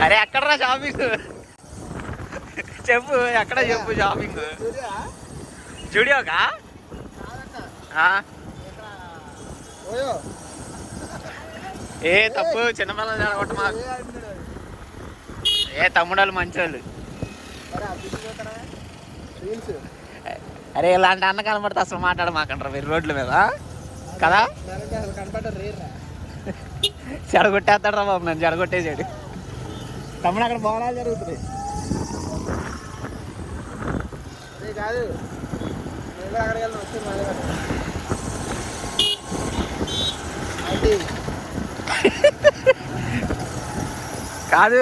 అరే ఎక్కడరా షాపింగ్ చెప్పు, ఎక్కడ చెప్పు షాపింగ్. జూడియోకా? ఏ తప్పు, చిన్నపిల్లలు జరగొట్ట మాకు. ఏ తమ్ముడాలు మంచోళ్ళు. అరే ఇలాంటి అన్న కనబడితే అసలు మాట్లాడమాకంటారా మీరు రోడ్ల మీద కదా? చెడగొట్టేస్తాడు రా బాబు, నన్ను చెడగొట్టేసాడు. తమ్ముడు అక్కడ బోనాలు జరుగుతుంది కాదు. కాదు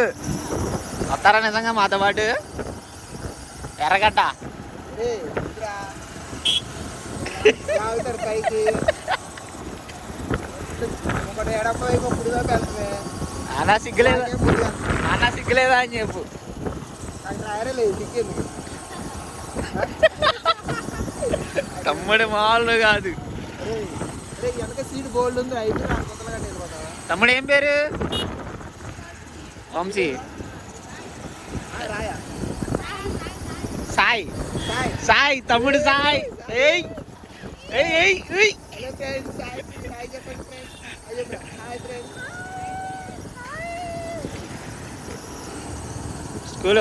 వస్తారా నిజంగా మాతో పాటు? ఎర్రగడ్డ అన్నా సిగ్గులేదా, అన్నా సిగ్గులేదా అని చెప్పు. తమ్ముడు మామూలు కాదు. తమ్ముడు ఏం పేరు? వంశీ. సాయి. సాయి తమ్ముడు సాయి. ఏయ్ ఏయ్ ఏయ్.